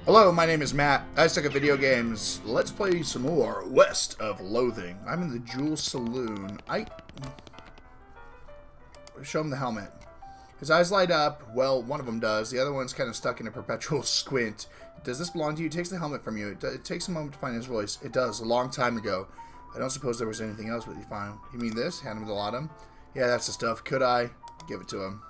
Hello, my name is Matt. I suck at video games. Let's play some more West of Loathing. I'm in the Jewel Saloon. Show him the helmet. His eyes light up. Well, one of them does. The other one's kind of stuck in a perpetual squint. Does this belong to you? He takes the helmet from you. It takes a moment to find his voice. It does, a long time ago. I don't suppose there was anything else with you found. You mean this? Hand him the laudanum. Yeah, that's the stuff. Could I? Give it to him.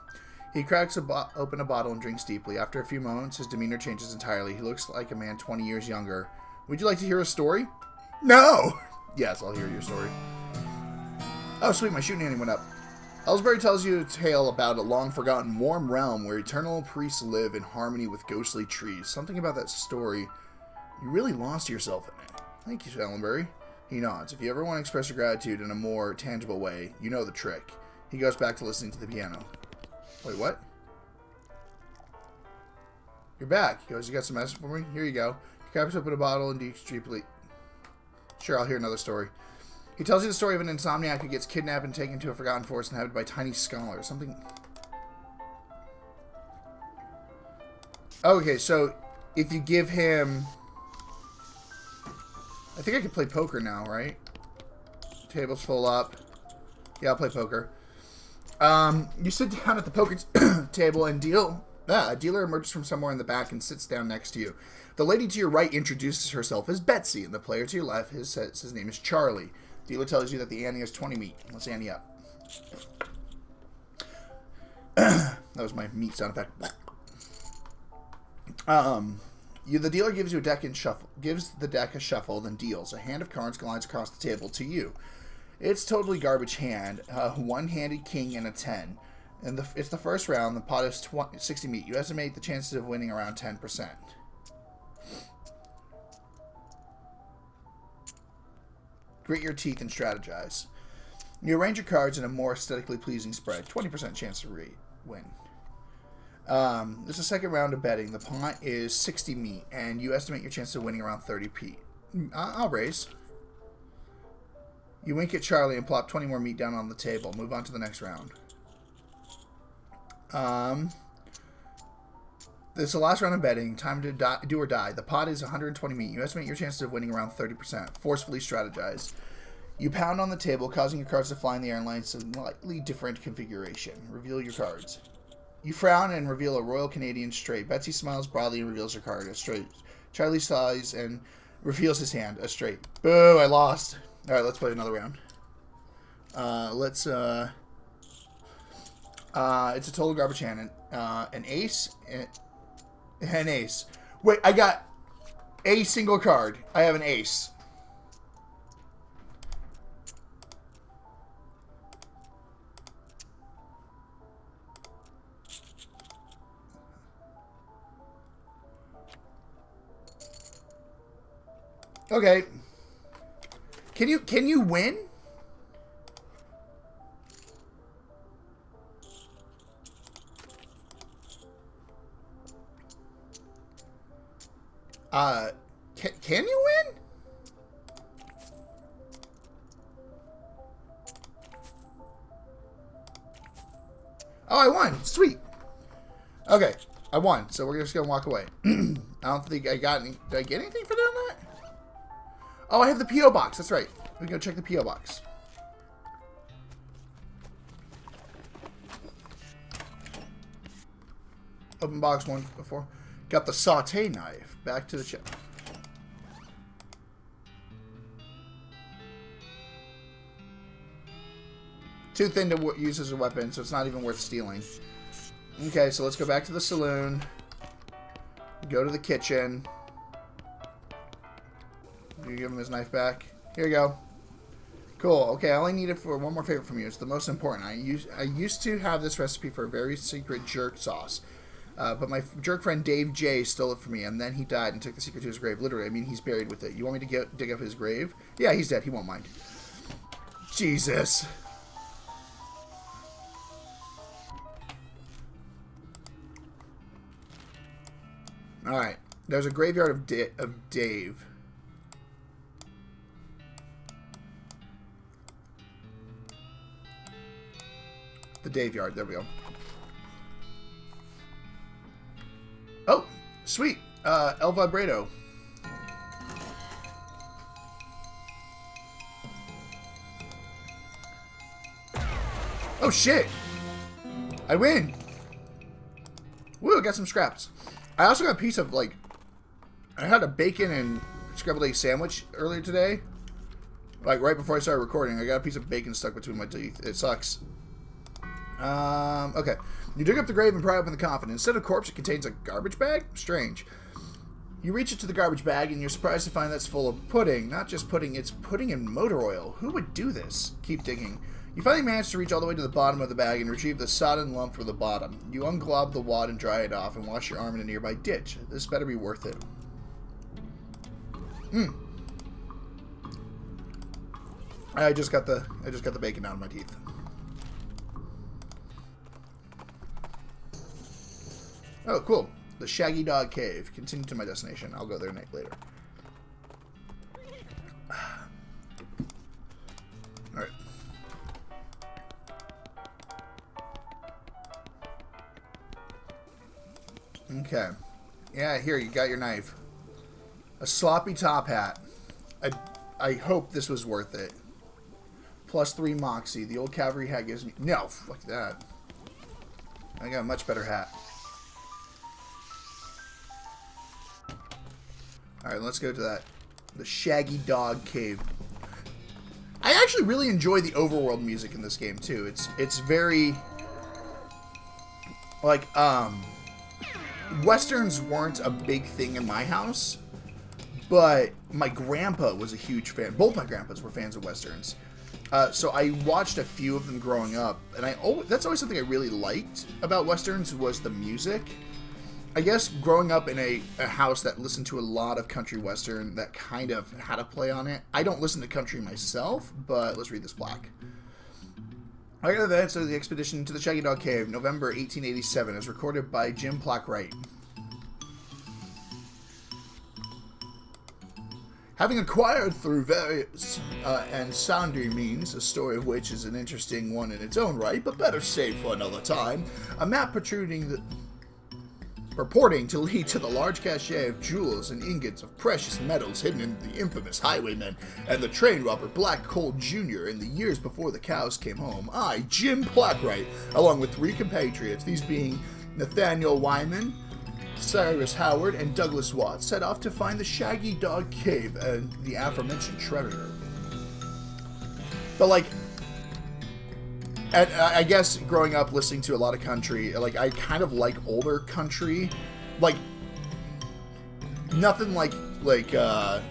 He cracks open a bottle and drinks deeply. After a few moments, his demeanor changes entirely. He looks like a man 20 years younger. Would you like to hear a story? No! Yes, I'll hear your story. Oh, sweet, my shooting handing went up. Ellsbury tells you a tale about a long-forgotten warm realm where eternal priests live in harmony with ghostly trees. Something about that story. You really lost yourself in it. Thank you, Ellsbury. He nods. If you ever want to express your gratitude in a more tangible way, you know the trick. He goes back to listening to the piano. Wait, what? You're back. He goes, you got some message for me? Here you go. He cracks open a bottle and drinks deeply. Sure, I'll hear another story. He tells you the story of an insomniac who gets kidnapped and taken to a forgotten forest inhabited by tiny scholars. Something... Okay, so if you give him... I think I can play poker now, right? Table's full up. Yeah, I'll play poker. You sit down at the poker table and a dealer emerges from somewhere in the back and sits down next to you. The lady to your right introduces herself as Betsy, and the player to your left says his name is Charlie. Dealer tells you that the ante is 20 meat. Let's ante up. That was my meat sound effect. The dealer gives you a deck and gives the deck a shuffle, then deals. A hand of cards glides across the table to you. It's totally garbage hand. One-handed king and a 10. And it's the first round. The pot is 60 meat. You estimate the chances of winning around 10%. Grit your teeth and strategize. You arrange your cards in a more aesthetically pleasing spread. 20% chance to win. This is the second round of betting. The pot is 60 meat, and you estimate your chance of winning around 30p. I'll raise. You wink at Charlie and plop 20 more meat down on the table. Move on to the next round. This is the last round of betting. Time to do or die. The pot is 120 meat. You estimate your chances of winning around 30%. Forcefully strategize. You pound on the table, causing your cards to fly in the air in a slightly different configuration. Reveal your cards. You frown and reveal a Royal Canadian straight. Betsy smiles broadly and reveals her card, a straight. Charlie sighs and reveals his hand, a straight. Boo, I lost. Alright, let's play another round. It's a total garbage hand. An ace. An ace. Wait, I got a single card. I have an ace. Okay. Can you win? Can you win? Oh, I won. Sweet. Okay, I won. So we're just gonna walk away. I don't think I got any. Did I get anything for doing that? Oh, I have the P.O. box. That's right. We can go check the P.O. box. Open box 1 before. Got the saute knife. Back to the chip. Too thin to use as a weapon, so it's not even worth stealing. Okay, so let's go back to the saloon. Go to the kitchen. You give him his knife back. Here you go. Cool. Okay, I only need it for one more favor from you. It's the most important. I used to have this recipe for a very secret jerk sauce. But my jerk friend Dave J stole it from me, and then he died and took the secret to his grave. Literally, I mean, he's buried with it. You want me to dig up his grave? Yeah, he's dead. He won't mind. Jesus. Alright. There's a graveyard of Dave. The Dave yard. There we go. Oh, sweet. El Vibrato. Oh shit! I win! Woo, got some scraps. I also got a piece of, like, I had a bacon and scrambled egg sandwich earlier today. Like, right before I started recording, I got a piece of bacon stuck between my teeth. It sucks. Okay. You dig up the grave and pry open the coffin. Instead of corpse, it contains a garbage bag? Strange. You reach into the garbage bag, and you're surprised to find that's full of pudding. Not just pudding, it's pudding and motor oil. Who would do this? Keep digging. You finally manage to reach all the way to the bottom of the bag and retrieve the sodden lump from the bottom. You unglob the wad and dry it off and wash your arm in a nearby ditch. This better be worth it. I just got the bacon out of my teeth. Oh, cool. The Shaggy Dog Cave. Continue to my destination. I'll go there later. Alright. Okay. Yeah, here, you got your knife. A sloppy top hat. I hope this was worth it. +3 Moxie. The old cavalry hat gives me... No, fuck that. I got a much better hat. Alright, let's go to that. The Shaggy Dog Cave. I actually really enjoy the overworld music in this game, too. It's very... Like, Westerns weren't a big thing in my house, but my grandpa was a huge fan. Both my grandpas were fans of Westerns. So I watched a few of them growing up, and that's always something I really liked about Westerns was the music. I guess growing up in a house that listened to a lot of country Western that kind of had a play on it. I don't listen to country myself, but let's read this plaque. Regular events of the expedition to the Shaggy Dog Cave, November 1887, as recorded by Jim Plackwright. Having acquired through various and sundry means, a story of which is an interesting one in its own right, but better saved for another time, a map purporting to lead to the large cache of jewels and ingots of precious metals hidden in the infamous highwayman and the train robber Black Coal Jr. in the years before the cows came home. I, Jim Plackwright, along with 3 compatriots, these being Nathaniel Wyman, Cyrus Howard, and Douglas Watts, set off to find the Shaggy Dog Cave and the aforementioned treasure. But, like, I guess growing up listening to a lot of country, like, I kind of like older country. Like, nothing like I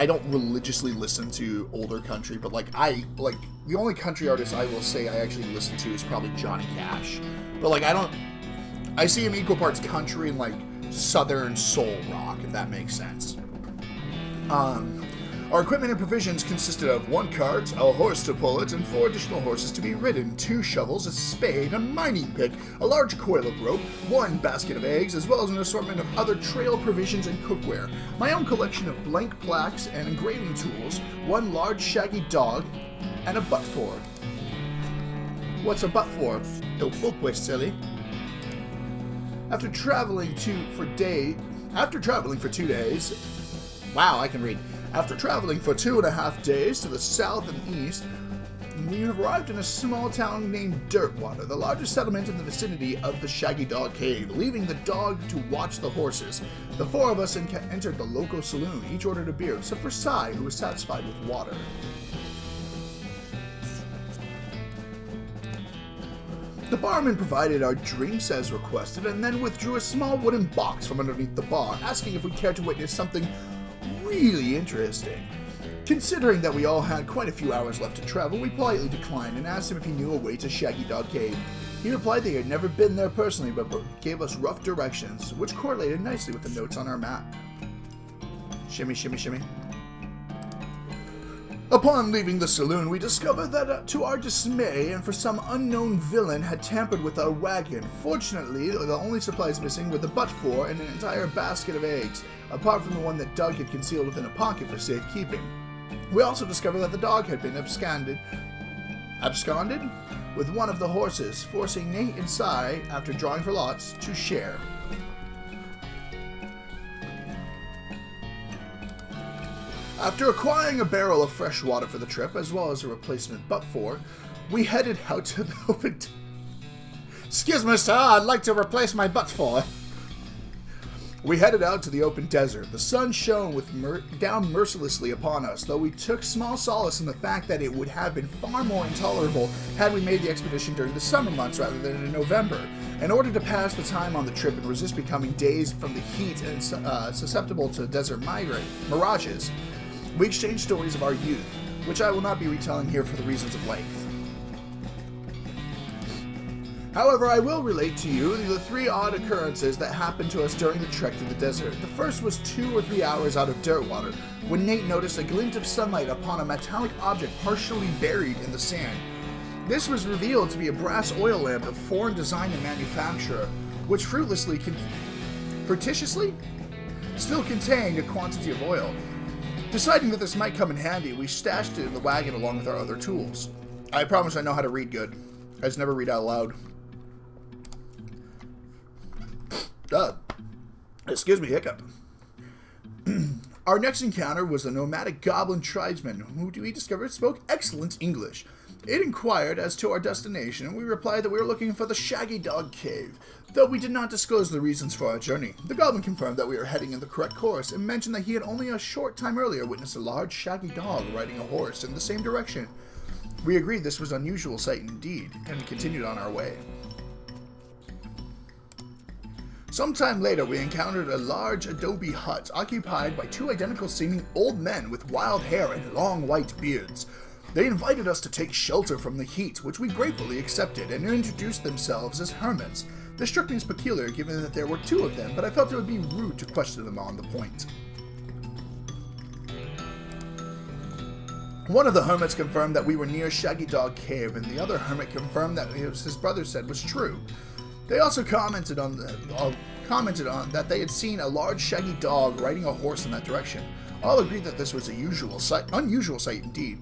don't religiously listen to older country, but, the only country artist I will say I actually listen to is probably Johnny Cash. But, I see him equal parts country and, southern soul rock, if that makes sense. Our equipment and provisions consisted of 1 cart, a horse to pull it, and 4 additional horses to be ridden, 2 shovels, a spade, a mining pick, a large coil of rope, 1 basket of eggs, as well as an assortment of other trail provisions and cookware, my own collection of blank plaques and engraving tools, 1 large shaggy dog, and a butt for. What's a butt for? No book, silly. After traveling for 2 days... Wow, I can read. After traveling for 2.5 days to the south and east, we arrived in a small town named Dirtwater, the largest settlement in the vicinity of the Shaggy Dog Cave. Leaving the dog to watch the horses, the 4 of us entered the local saloon. Each ordered a beer, except for Cy, who was satisfied with water. The barman provided our drinks as requested, and then withdrew a small wooden box from underneath the bar, asking if we cared to witness something really interesting. Considering that we all had quite a few hours left to travel, we politely declined and asked him if he knew a way to Shaggy Dog Cave. He replied that he had never been there personally, but gave us rough directions, which correlated nicely with the notes on our map. Shimmy, shimmy, shimmy. Upon leaving the saloon, we discovered that, to our dismay, and for some unknown villain had tampered with our wagon. Fortunately, the only supplies missing were the butt for and an entire basket of eggs, apart from the one that Doug had concealed within a pocket for safekeeping. We also discovered that the dog had been absconded with one of the horses, forcing Nate and Cy, after drawing for lots, to share. After acquiring a barrel of fresh water for the trip, as well as a replacement butt for, we headed out to the open... Excuse me, sir, I'd like to replace my butt for. We headed out to the open desert. The sun shone down mercilessly upon us, though we took small solace in the fact that it would have been far more intolerable had we made the expedition during the summer months rather than in November. In order to pass the time on the trip and resist becoming dazed from the heat and susceptible to desert mirages, we exchanged stories of our youth, which I will not be retelling here for the reasons of length. However, I will relate to you the 3 odd occurrences that happened to us during the trek through the desert. The first was 2 or 3 hours out of dirt water, when Nate noticed a glint of sunlight upon a metallic object partially buried in the sand. This was revealed to be a brass oil lamp of foreign design and manufacture, which fictitiously still contained a quantity of oil. Deciding that this might come in handy, we stashed it in the wagon along with our other tools. I promise I know how to read good. I just never read out loud. Excuse me, hiccup. Our next encounter was a nomadic goblin tribesman who we discovered spoke excellent English. It inquired as to our destination, and we replied that we were looking for the Shaggy Dog Cave, though we did not disclose the reasons for our journey. The goblin confirmed that we were heading in the correct course, and mentioned that he had only a short time earlier witnessed a large shaggy dog riding a horse in the same direction. We agreed this was an unusual sight indeed, and continued on our way. Sometime later, we encountered a large adobe hut occupied by 2 identical-seeming old men with wild hair and long white beards. They invited us to take shelter from the heat, which we gratefully accepted, and introduced themselves as hermits. This struck me as peculiar, given that there were 2 of them, but I felt it would be rude to question them on the point. One of the hermits confirmed that we were near Shaggy Dog Cave, and the other hermit confirmed that his brother said was true. They also commented on that they had seen a large shaggy dog riding a horse in that direction. All agreed that this was unusual sight indeed.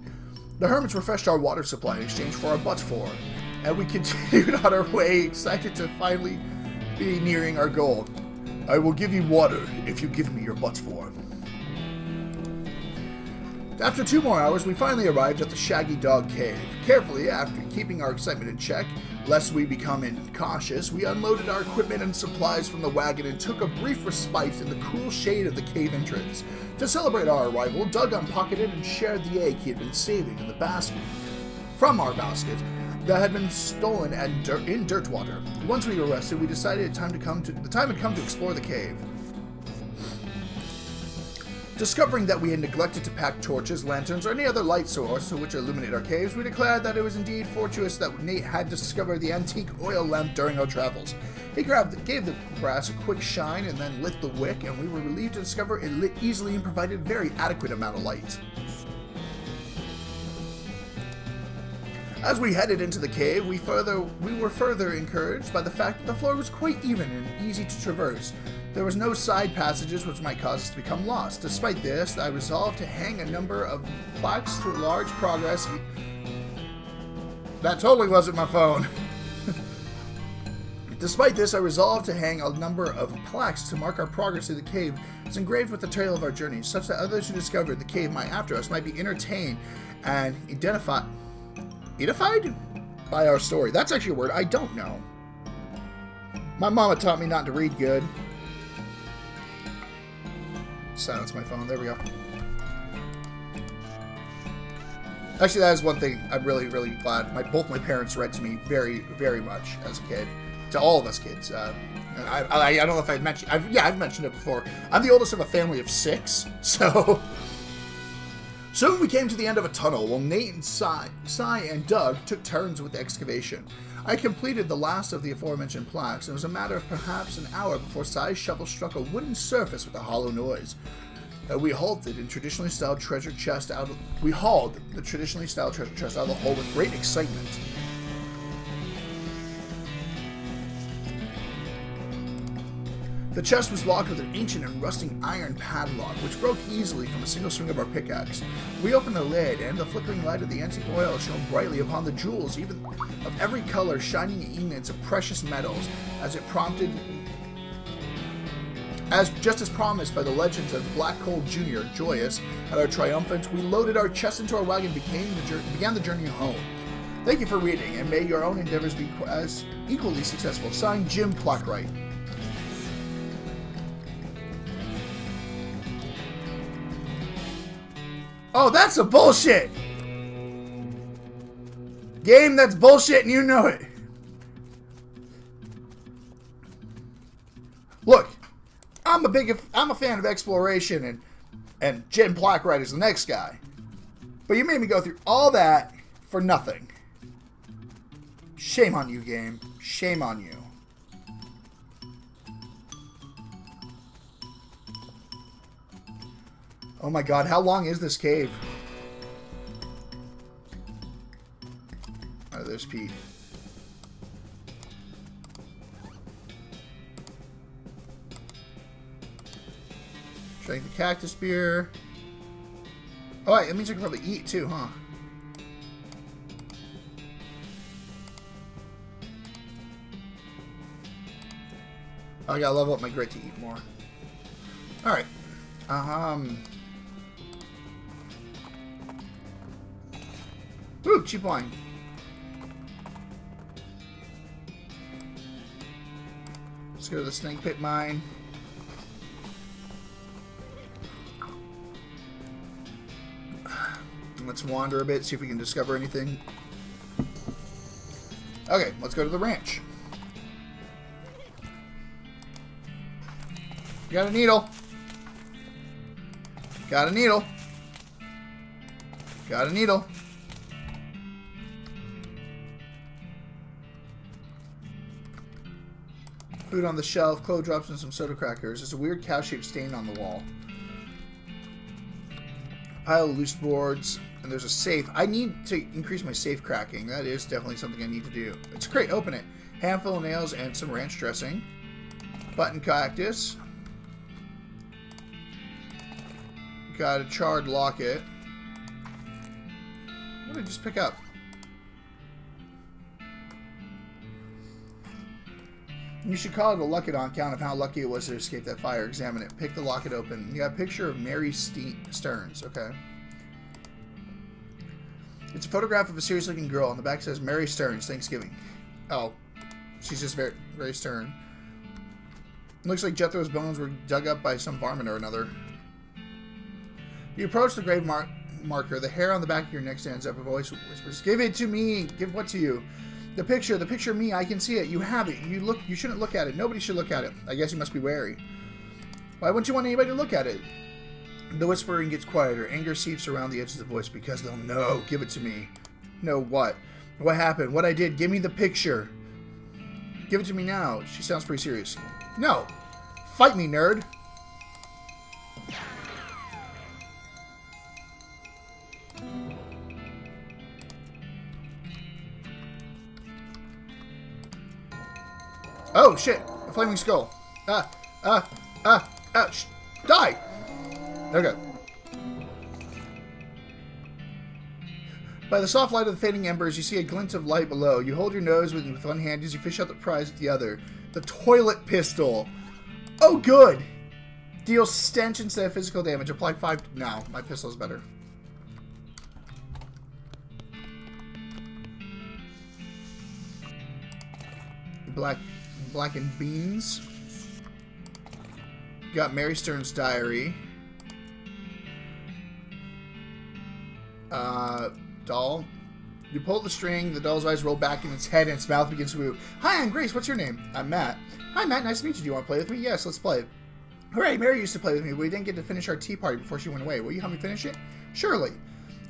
The hermits refreshed our water supply in exchange for our butts for, and we continued on our way, excited to finally be nearing our goal. I will give you water if you give me your butts for. After 2 more hours, we finally arrived at the Shaggy Dog Cave. Carefully, after keeping our excitement in check, lest we become incautious, we unloaded our equipment and supplies from the wagon and took a brief respite in the cool shade of the cave entrance. To celebrate our arrival, Doug unpocketed and shared the egg he had been saving in the basket from our basket that had been stolen in dirt water. Once we were rested, we decided the time had come to explore the cave. Discovering that we had neglected to pack torches, lanterns, or any other light source to which illuminate our caves, we declared that it was indeed fortuitous that Nate had discovered the antique oil lamp during our travels. He gave the brass a quick shine and then lit the wick, and we were relieved to discover it lit easily and provided a very adequate amount of light. As we headed into the cave, we were further encouraged by the fact that the floor was quite even and easy to traverse. There was no side passages which might cause us to become lost. Despite this, I resolved to hang a number of plaques to large progress. That totally wasn't my phone. Despite this, I resolved to hang a number of plaques to mark our progress through the cave. It's engraved with the trail of our journey, such that others who discovered the cave after us might be entertained and edified by our story. That's actually a word I don't know. My mama taught me not to read good. Silence my phone. There we go. Actually, that is one thing I'm really, really glad. Both my parents read to me very, very much as a kid. To all of us kids. And I don't know if I've mentioned... I've mentioned it before. I'm the oldest of a family of 6, so... Soon we came to the end of a tunnel, while Nate and Cy and Doug took turns with the excavation. I completed the last of the aforementioned plaques, and it was a matter of perhaps an hour before Cy's shovel struck a wooden surface with a hollow noise. We hauled the traditionally styled treasure chest out of the hole with great excitement. The chest was locked with an ancient and rusting iron padlock, which broke easily from a single swing of our pickaxe. We opened the lid, and the flickering light of the antique oil shone brightly upon the jewels, even of every color, shining ingots of precious metals, as it prompted Just as promised by the legends of Black Coal Jr., joyous at our triumphant, we loaded our chests into our wagon and began the journey home. Thank you for reading, and may your own endeavors be as equally successful. Signed, Jim Plackwright. Oh, that's a bullshit! Game that's bullshit and you know it. Look, I'm a fan of exploration and Jim Plackwright is the next guy. But you made me go through all that for nothing. Shame on you, game. Shame on you. Oh my god, how long is this cave? Oh, there's Pete. Drink the cactus beer. Oh, wait, that means I can probably eat too, huh? I gotta level up my grit to eat more. Alright. Ooh, cheap wine. Let's go to the snake pit mine. Let's wander a bit, see if we can discover anything. Okay, let's go to the ranch. Got a needle. Got a needle. Got a needle. Food on the shelf, clove drops, and some soda crackers. There's a weird cow-shaped stain on the wall. Pile of loose boards, and there's a safe. I need to increase my safe cracking. That is definitely something I need to do. It's great. Open it. Handful of nails and some ranch dressing. Button cactus. Got a charred locket. What did I just pick up? You should call it a locket on account of how lucky it was to escape that fire. Examine it. Pick the locket open. You got a picture of Mary Stearns. Okay. It's a photograph of a serious-looking girl. On the back says, Mary Stearns, Thanksgiving. Oh. She's just very, very stern. Looks like Jethro's bones were dug up by some varmint or another. You approach the grave marker. The hair on the back of your neck stands up. A voice whispers, give it to me. Give what to you? The picture of me, I can see it. You have it. You shouldn't look at it. Nobody should look at it. I guess you must be wary. Why wouldn't you want anybody to look at it? The whispering gets quieter. Anger seeps around the edge of the voice because they'll know. Give it to me. No, what? What happened? What I did? Give me the picture. Give it to me now. She sounds pretty serious. No. Fight me, nerd. Oh, shit. A flaming skull. Die! Okay. By the soft light of the fading embers, you see a glint of light below. You hold your nose with one hand as you fish out the prize with the other. The toilet pistol. Oh, good! Deals stench instead of physical damage. Apply 5... No, my pistol's better. Blackened beans. Got Mary Stearns' diary. Doll. You pull the string, the doll's eyes roll back in its head, and its mouth begins to move. Hi, I'm Grace. What's your name? I'm Matt. Hi, Matt. Nice to meet you. Do you want to play with me? Yes, let's play. Hooray, Mary used to play with me, but we didn't get to finish our tea party before she went away. Will you help me finish it? Surely.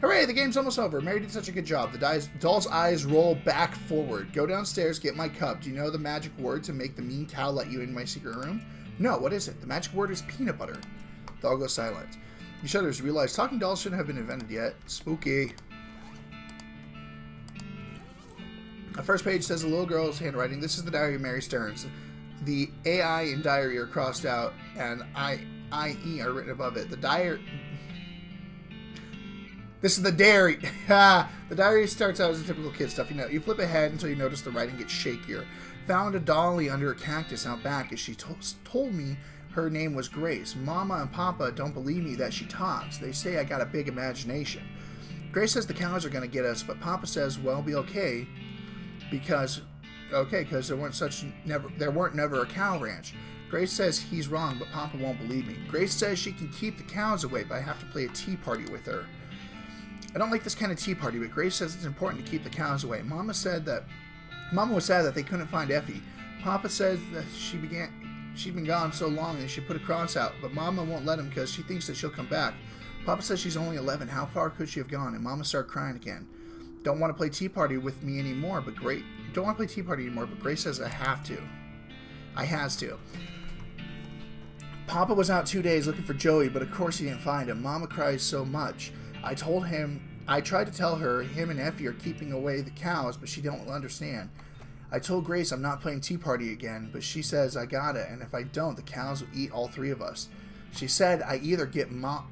Hooray, the game's almost over. Mary did such a good job. The doll's eyes roll back forward. Go downstairs, get my cup. Do you know the magic word to make the mean cow let you in my secret room? No, what is it? The magic word is peanut butter. The doll goes silent. You shudders, realize talking dolls shouldn't have been invented yet. Spooky. The first page says a little girl's handwriting. This is the diary of Mary Stearns. The AI and diary are crossed out, and I-E are written above it. The diary... This is the diary. The diary starts out as a typical kid stuff. You flip ahead until you notice the writing gets shakier. Found a dolly under a cactus out back as she told me her name was Grace. Mama and Papa don't believe me that she talks. They say I got a big imagination. Grace says the cows are going to get us, but Papa says, well, be okay, because there weren't never a cow ranch. Grace says he's wrong, but Papa won't believe me. Grace says she can keep the cows away, but I have to play a tea party with her. I don't like this kind of tea party, but Grace says it's important to keep the cows away. Mama was sad that they couldn't find Effie. Papa says that she'd been gone so long and she put a cross out, but Mama won't let him because she thinks that she'll come back. Papa says she's only 11. How far could she have gone? And Mama started crying again. Don't want to play tea party with me anymore, but Grace says I have to. I has to. Papa was out 2 days looking for Joey, but of course he didn't find him. Mama cries so much. I tried to tell her him and Effie are keeping away the cows, but she don't understand. I told Grace I'm not playing tea party again, but she says I got it, and if I don't, the cows will eat all three of us. She said I either get Mama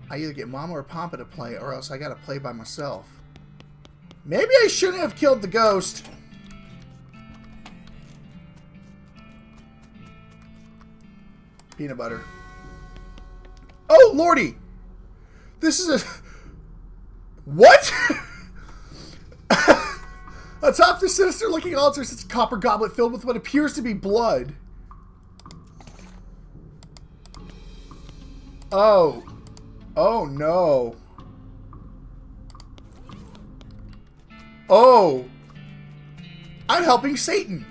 or Papa to play, or else I gotta play by myself. Maybe I shouldn't have killed the ghost. Peanut butter. Oh, lordy! This is a... What? Atop the sinister-looking altar sits a copper goblet filled with what appears to be blood. Oh. Oh, no. Oh. I'm helping Satan.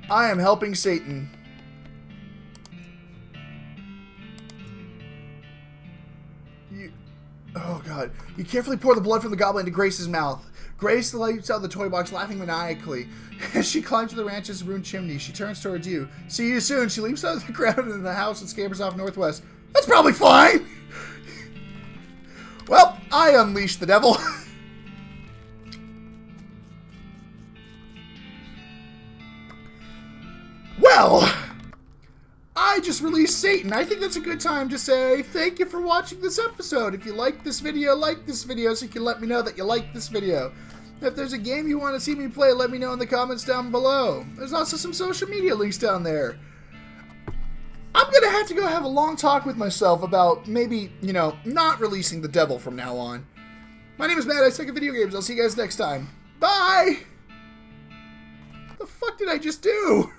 I am helping Satan. Oh, God. You carefully pour the blood from the goblet into Grace's mouth. Grace leaps out of the toy box, laughing maniacally. As she climbs to the ranch's ruined chimney, she turns towards you. See you soon. She leaps out of the ground into the house and scampers off northwest. That's probably fine. Well, I unleashed the devil. Well, I just released Satan. I think that's a good time to say thank you for watching this episode. If you like this video so you can let me know that you like this video. If there's a game you want to see me play, let me know in the comments down below. There's also some social media links down there. I'm going to have to go have a long talk with myself about maybe, not releasing the devil from now on. My name is Matt. I suck at video games. I'll see you guys next time. Bye! What the fuck did I just do?